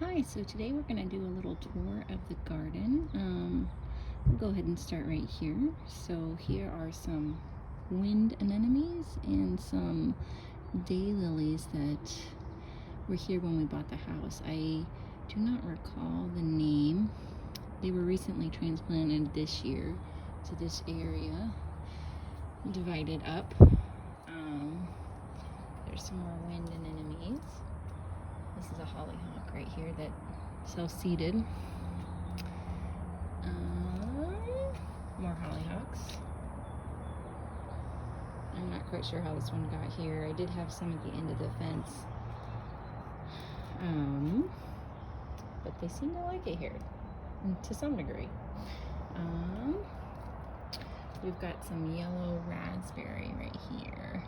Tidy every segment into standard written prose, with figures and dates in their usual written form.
Hi, so today we're going to do a little tour of the garden. We'll go ahead and start right here. So here are some wind anemones and some daylilies that were here when we bought the house. I do not recall the name. They were recently transplanted this year to this area, divided up. There's some more wind anemones. This is a hollyhock right here that self-seeded. More hollyhocks. I'm not quite sure how this one got here. I did have some at the end of the fence. But they seem to like it here, to some degree. We've got some yellow raspberry right here.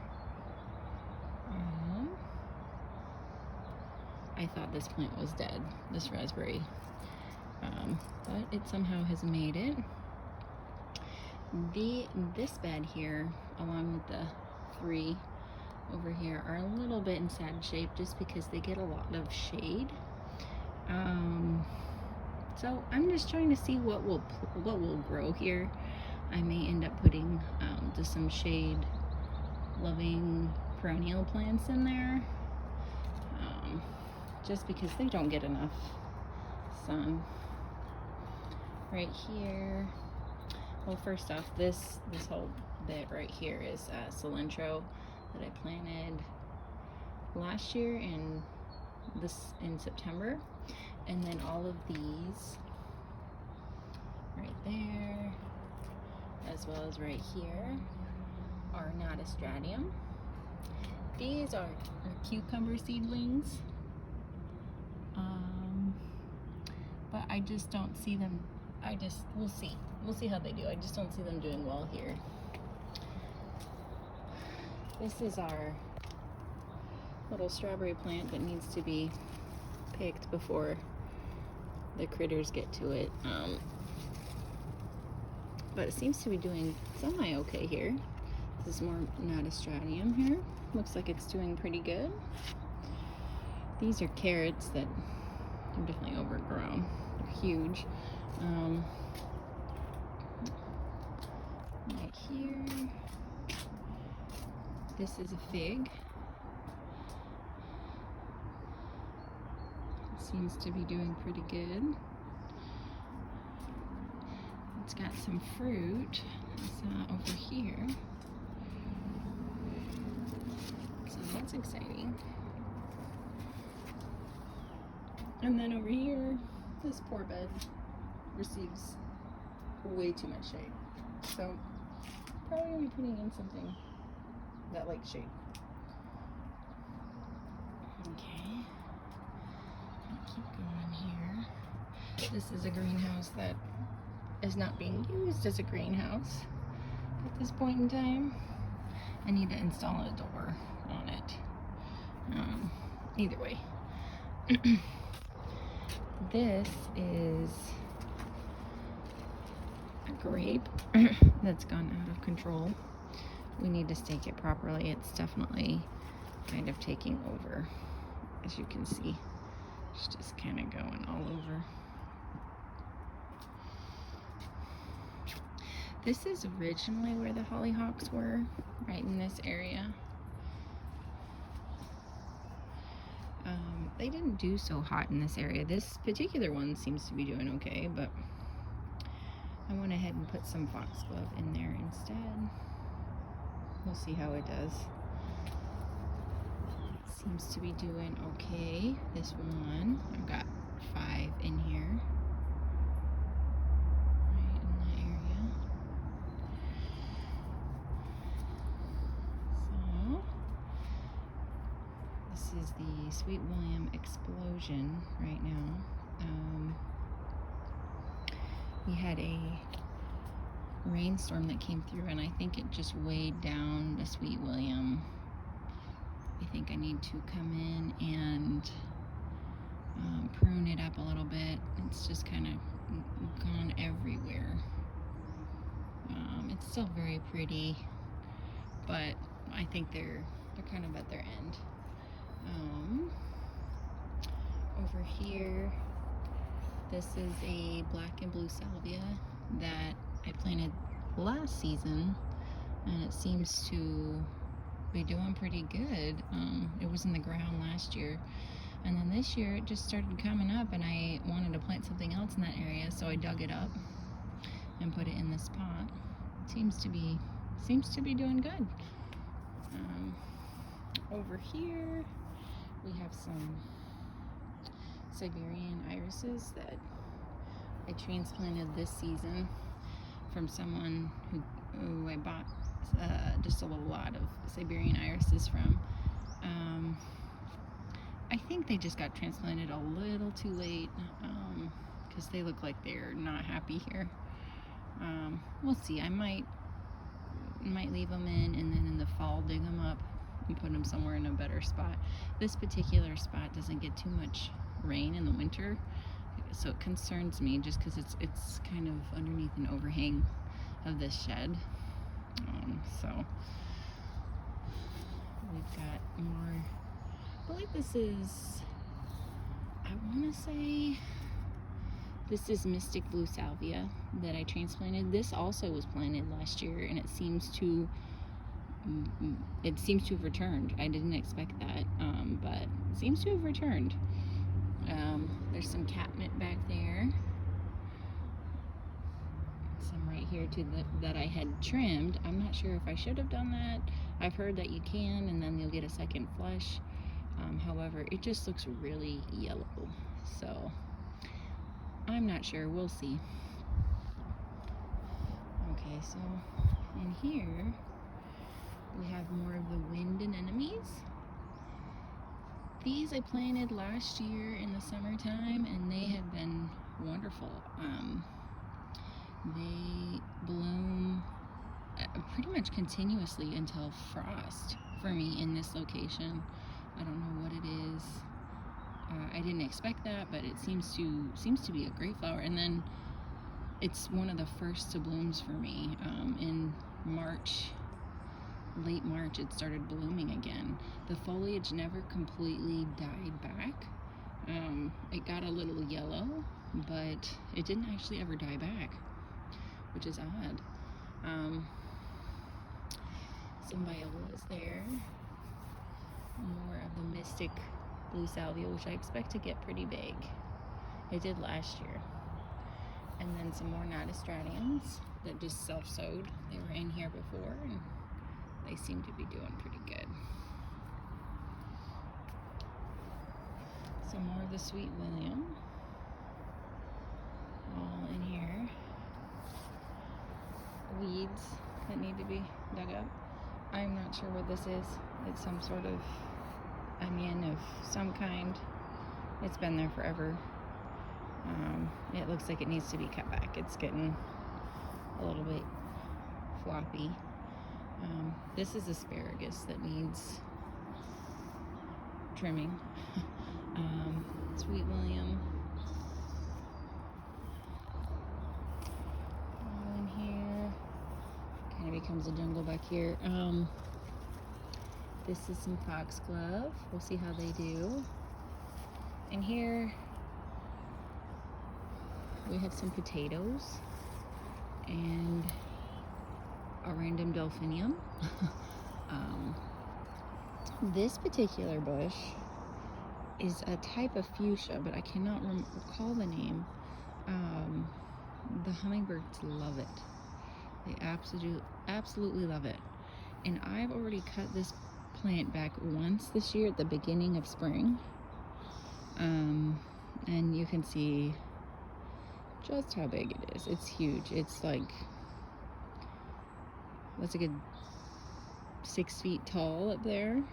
I thought this plant was dead, this raspberry, but it somehow has made it. This bed here, along with the three over here, are a little bit in sad shape just because they get a lot of shade. So I'm just trying to see what will grow here. I may end up putting just some shade-loving perennial plants in there. Just because they don't get enough sun. Right here, well, first off, this whole bit right here is cilantro that I planted last year in September, and then all of these right there, as well as right here, are notostratium. These are cucumber seedlings. But I just don't see them. We'll see how they do. I just don't see them doing well here. This is our little strawberry plant that needs to be picked before the critters get to it. But it seems to be doing semi-okay here. This is more notostratium here. Looks like it's doing pretty good. These are carrots that are definitely overgrown. They're huge. Right here. This is a fig. It seems to be doing pretty good. It's got some fruit. It's over here. So that's exciting. And then over here, this poor bed receives way too much shade. So probably gonna be putting in something that likes shade. Okay, I'll keep going here. This is a greenhouse that is not being used as a greenhouse at this point in time. I need to install a door on it. Either way. This is a grape that's gone out of control. We need to stake it properly. It's definitely kind of taking over. As you can see, it's just kind of going all over. This is originally where the hollyhocks were, right in this area. They didn't do so hot in this area. This particular one seems to be doing okay, but I went ahead and put some foxglove in there instead. We'll see how it does. Seems to be doing okay. This one, I've got 5 in here. Right in that area. So, this is the Sweet William explosion right now. We had a rainstorm that came through, and I think it just weighed down the Sweet William. I think I need to come in and prune it up a little bit. It's just kind of gone everywhere. It's still very pretty, but I think they're kind of at their end. Over over here, this is a black and blue salvia that I planted last season, and it seems to be doing pretty good. It was in the ground last year, and then this year it just started coming up, and I wanted to plant something else in that area, so I dug it up and put it in this pot. It seems to be doing good. Over here we have some Siberian irises that I transplanted this season from someone who I bought just a little lot of Siberian irises from. I think they just got transplanted a little too late because they look like they're not happy here. We'll see. I might leave them in, and then in the fall dig them up and put them somewhere in a better spot. This particular spot doesn't get too much rain in the winter, so it concerns me just because it's kind of underneath an overhang of this shed. So we've got more. I believe this is, I want to say this is Mystic Blue Salvia that I transplanted. This also was planted last year, and it seems to have returned. I didn't expect that, but it seems to have returned. There's some catnip back there, some right here too that I had trimmed. I'm not sure if I should have done that. I've heard that you can, and then you'll get a second flush. However, it just looks really yellow, so I'm not sure. We'll see. Okay, so in here we have more of the wind anemones. These I planted last year in the summertime, and they have been wonderful. They bloom pretty much continuously until frost for me in this location. I don't know what it is. I didn't expect that, but it seems to be a great flower. And then it's one of the first to blooms for me. In March, late March, it started blooming again. The foliage never completely died back. It got a little yellow, but it didn't actually ever die back, which is odd. Some violas there. More of the Mystic Blue Salvia, which I expect to get pretty big. It did last year. And then some more Nodostradiums that just self-sowed. They were in here before, and they seem to be doing pretty good. Some more of the Sweet William, all in here. Weeds that need to be dug up. I'm not sure what this is. It's some sort of onion of some kind. It's been there forever. It looks like it needs to be cut back. It's getting a little bit floppy. This is asparagus that needs trimming. Sweet William. All in here. Kind of becomes a jungle back here. This is some foxglove. We'll see how they do. And here we have some potatoes and a random delphinium. This particular bush is a type of fuchsia, but I cannot recall the name. The hummingbirds love it. They absolutely love it. And I've already cut this plant back once this year at the beginning of spring. And you can see just how big it is. It's huge. It's like, that's a good 6 feet tall up there,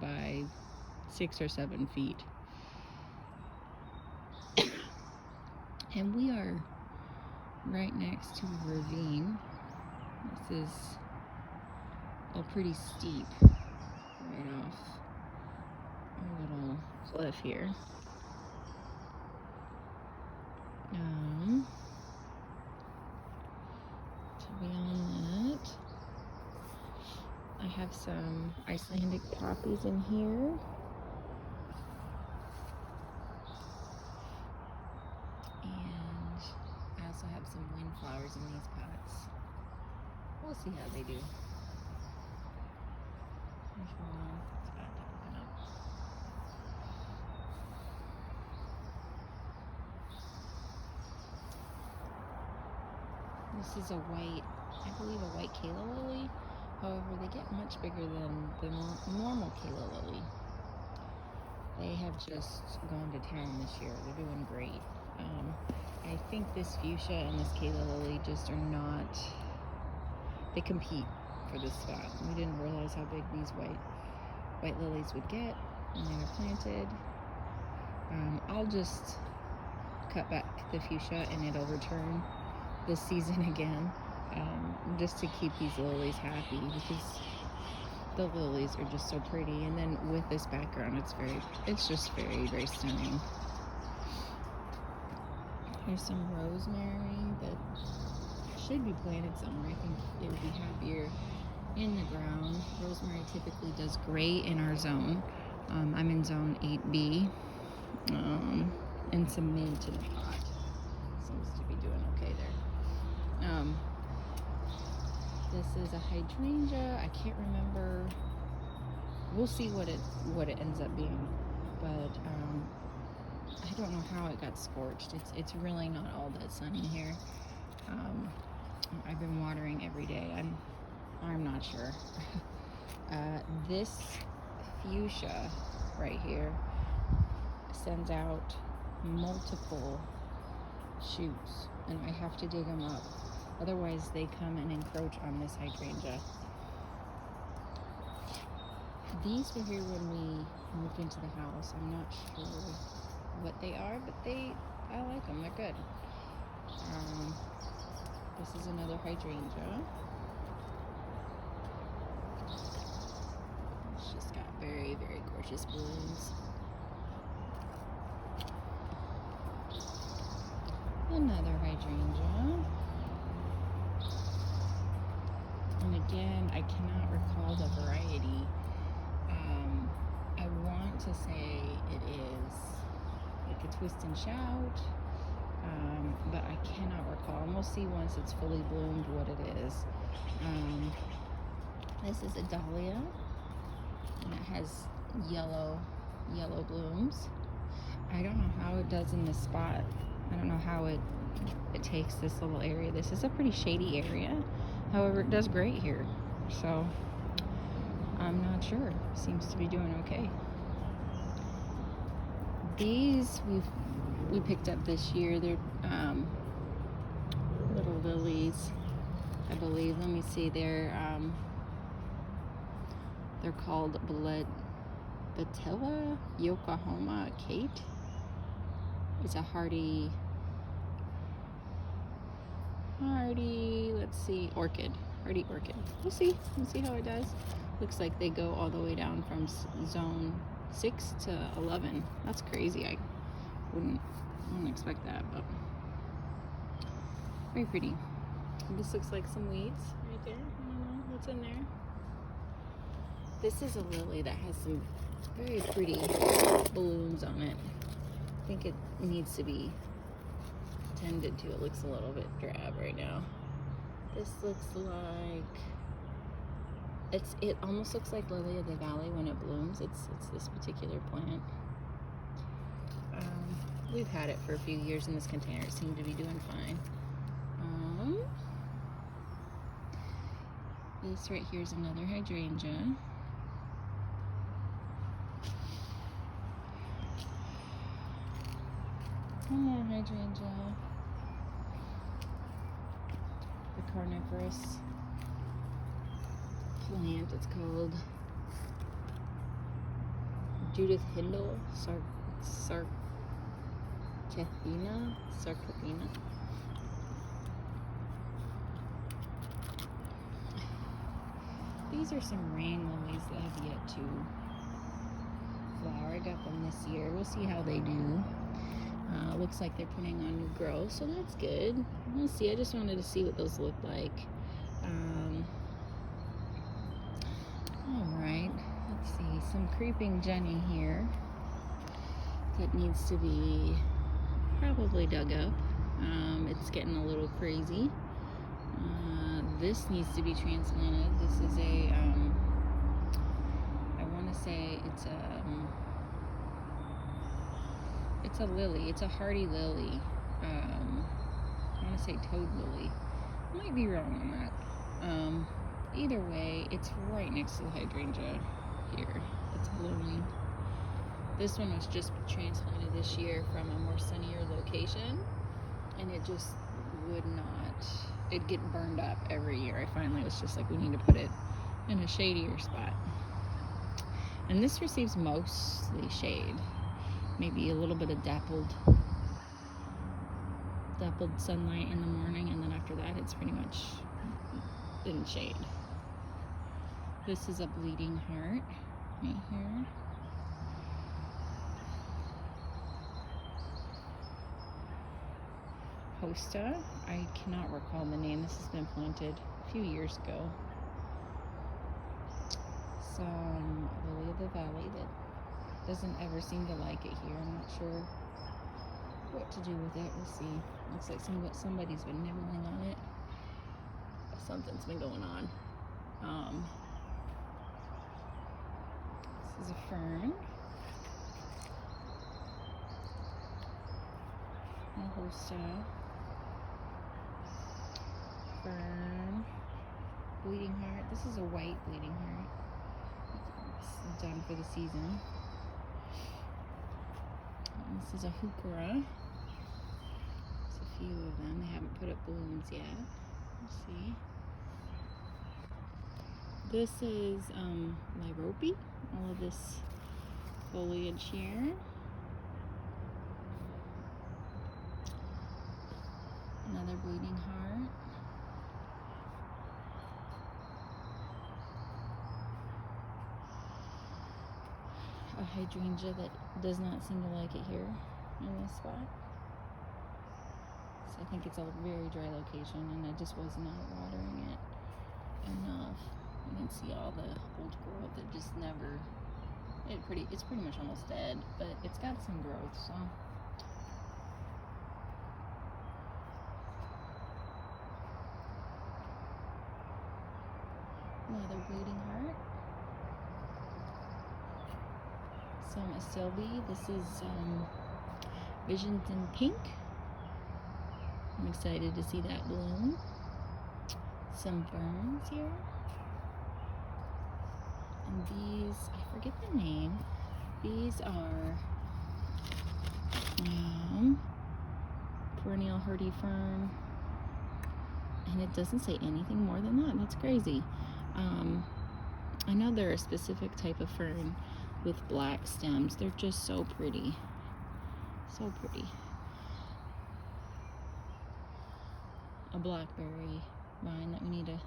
by 6 or 7 feet. And we are right next to a ravine. This is all pretty steep right off a little cliff here. Beyond that, I have some Icelandic poppies in here. also have some windflowers in these pots. We'll see how they do. There's one. It's about to open up. This is a white, I believe a white Kala lily. However, they get much bigger than the normal Kala lily. They have just gone to town this year. They're doing great. I think this fuchsia and this Kala lily just are not, they compete for this spot. We didn't realize how big these white lilies would get when they were planted. I'll just cut back the fuchsia and it'll return this season again, just to keep these lilies happy, because the lilies are just so pretty. And then with this background, it's just very, very stunning. Here's some rosemary that should be planted somewhere. I think it would be happier in the ground. Rosemary typically does great in our zone. I'm in zone 8B, and some mint in the pot. Seems to be doing okay there. This is a hydrangea. I can't remember. We'll see what it ends up being, but I don't know how it got scorched. It's really not all that sunny here. I've been watering every day. I'm not sure. This fuchsia right here sends out multiple shoots, and I have to dig them up. Otherwise, they come and encroach on this hydrangea. These were here when we moved into the house. I'm not sure what they are, but I like them. They're good. This is another hydrangea. It's just got very, very gorgeous blooms. Another hydrangea. And again, I cannot recall the variety. I want to say it is like a twist and shout, but I cannot recall. And we'll see once it's fully bloomed what it is. This is a dahlia, and it has yellow blooms. I don't know how it does in this spot. I don't know how it takes this little area. This is a pretty shady area. However, it does great here. So I'm not sure. Seems to be doing okay. These we picked up this year. They're little lilies, I believe. Let me see. They're called Batilla Yokohama Kate. It's a hardy, let's see, hardy orchid. We'll see how it does. Looks like they go all the way down from zone 6 to 11. That's crazy. I wouldn't expect that, but very pretty. This looks like some weeds right there. I don't know what's in there. This is a lily that has some very pretty balloons on it. I think it needs to be tended to. It looks a little bit drab right now. This looks like it almost looks like lily of the valley when it blooms. It's this particular plant. We've had it for a few years in this container. It seemed to be doing fine. This right here is another hydrangea. One more hydrangea. The carnivorous plant. It's called Judith Hindle Sarcathina. These are some rain lilies that have yet to flower. I got them this year. We'll see how they do. Looks like they're putting on new growth, so that's good. We'll see. I just wanted to see what those look like. Alright, let's see. Some creeping Jenny here that needs to be probably dug up. It's getting a little crazy. This needs to be transplanted. This is a, I want to say it's a lily. It's a hardy lily. I want to say toad lily. I might be wrong on that. Either way, it's right next to the hydrangea here. It's blooming. This one was just transplanted this year from a more sunnier location, and it just would not. It'd get burned up every year. I finally was just like, we need to put it in a shadier spot. And this receives mostly shade. Maybe a little bit of dappled sunlight in the morning, and then after that it's pretty much in shade. This is a bleeding heart right here. Hosta. I cannot recall the name. This has been planted a few years ago. Some lily of the valley that doesn't ever seem to like it here. I'm not sure what to do with it. We'll see. Looks like somebody's been nibbling on it. Something's been going on. This is a fern. A hosta. Fern. Bleeding heart. This is a white bleeding heart. It's done for the season. And this is a heuchera. There's a few of them. They haven't put up blooms yet. Let's see. This is lyrope. All of this foliage here. Another bleeding heart. A hydrangea that does not seem to like it here in this spot. So I think it's a very dry location, and I just was not watering it enough. You can see all the old growth. It just never. It's pretty much almost dead, but it's got some growth. So. Another bleeding heart. Some acelbi. This is Visions in Pink. I'm excited to see that bloom. Some ferns here. And these, I forget the name. These are perennial hardy fern. And it doesn't say anything more than that. That's crazy. I know they're a specific type of fern with black stems. They're just so pretty. So pretty. A blackberry vine that we need to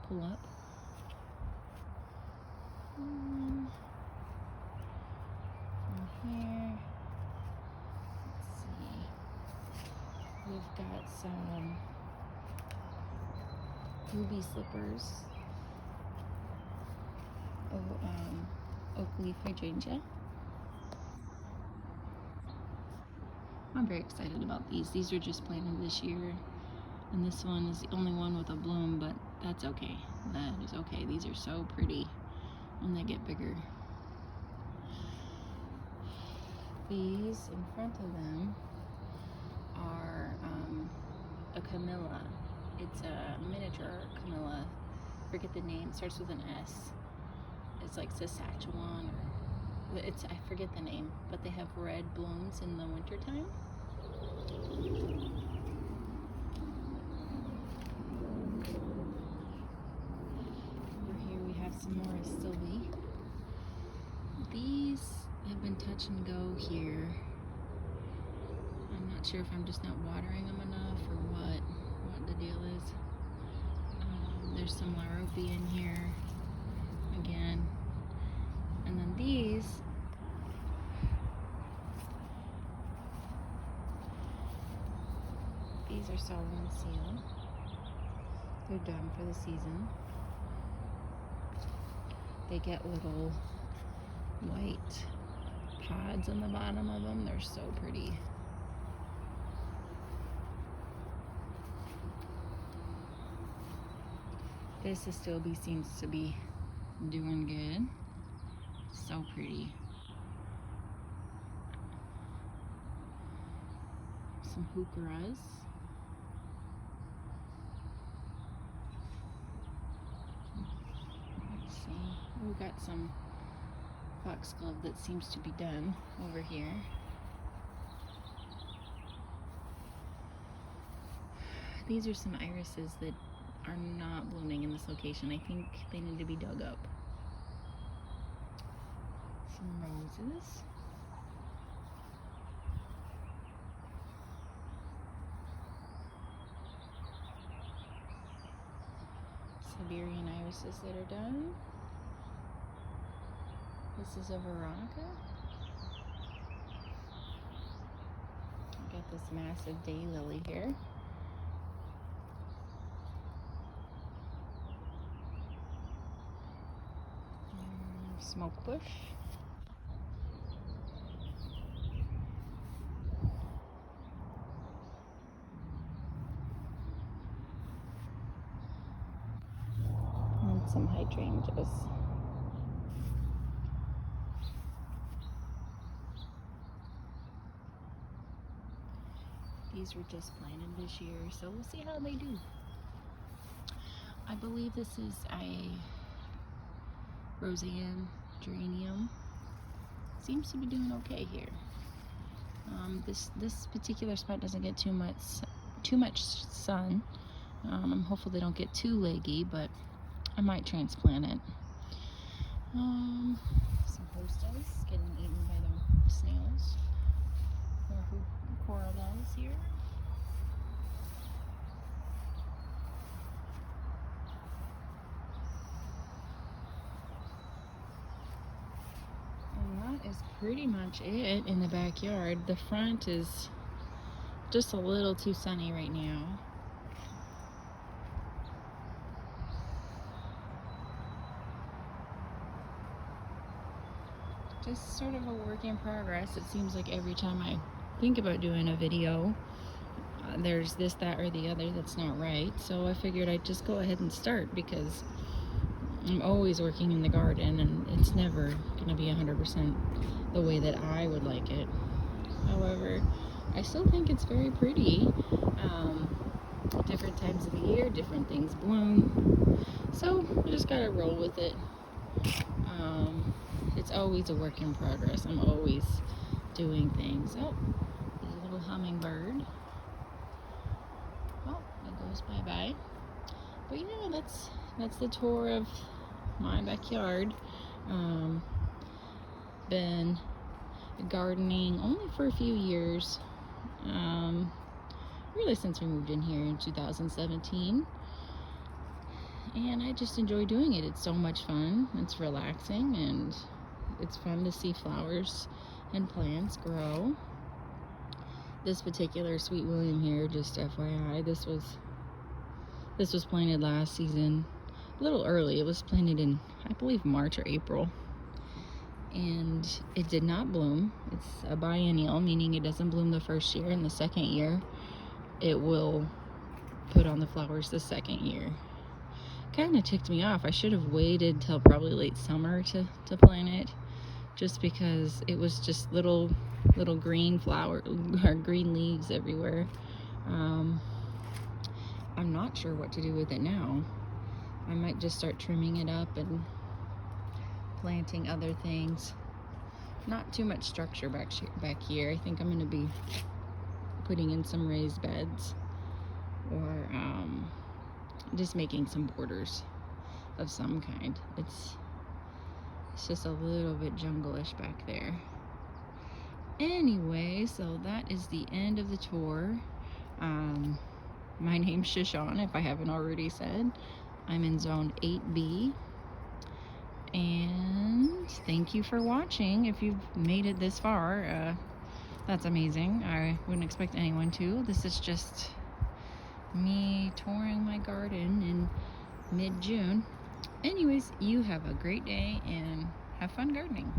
pull up. From here, let's see. We've got some ruby slippers. Oak leaf hydrangea. I'm very excited about these. These are just planted this year, and this one is the only one with a bloom, but that's okay. That is okay. These are so pretty when they get bigger. These in front of them are a camellia. It's a miniature camellia. Forget the name. It starts with an S. It's like Saskatchewan, or I forget the name, but they have red blooms in the wintertime. Over here we have some more acelbi. These have been touch and go here. I'm not sure if I'm just not watering them enough or what the deal is. There's some lyrope in here again. And then these are Solomon seal. They're done for the season. They get little white pods on the bottom of them. They're so pretty. This seems to be doing good. So pretty. Some heucheras. Let's see. We've got some foxglove that seems to be done over here. These are some irises that are not blooming in this location. I think they need to be dug up. Some roses. Siberian irises that are done. This is a Veronica. I got this massive daylily here. Smoke bush. And some hydrangeas. These were just planted this year, so we'll see how they do. I believe this is a Roseanne geranium. Seems to be doing okay here. This particular spot doesn't get too much sun. I'm hopeful they don't get too leggy, but I might transplant it. Some hostas getting eaten by the snails. More corals here. And that is pretty much it in the backyard. The front is just a little too sunny right now. Just sort of a work in progress. It seems like every time I think about doing a video, there's this, that, or the other that's not right. So I figured I'd just go ahead and start, because I'm always working in the garden and it's never going to be 100% the way that I would like it. However, I still think it's very pretty. Different times of the year, different things bloom. So I just gotta roll with it. It's always a work in progress. I'm always doing things. Oh, there's a little hummingbird. Oh, it goes bye-bye. But that's the tour of my backyard. Been gardening only for a few years. Really since we moved in here in 2017. And I just enjoy doing it. It's so much fun. It's relaxing, and it's fun to see flowers and plants grow. This particular Sweet William here, just FYI, this was planted last season, a little early. It was planted in, I believe, March or April. And it did not bloom. It's a biennial, meaning it doesn't bloom the first year, and the second year it will put on the flowers the second year. Kind of ticked me off. I should have waited till probably late summer to plant it, just because it was just little green flower or green leaves everywhere. I'm not sure what to do with it now. I might just start trimming it up and planting other things. Not too much structure back here. I think I'm going to be putting in some raised beds, or just making some borders of some kind. It's just a little bit jungle-ish back there. Anyway, so that is the end of the tour. My name's Shushaun, if I haven't already said. I'm in zone 8B. And thank you for watching. If you've made it this far, that's amazing. I wouldn't expect anyone to. This is just me touring my garden in mid-June. Anyways, you have a great day and have fun gardening.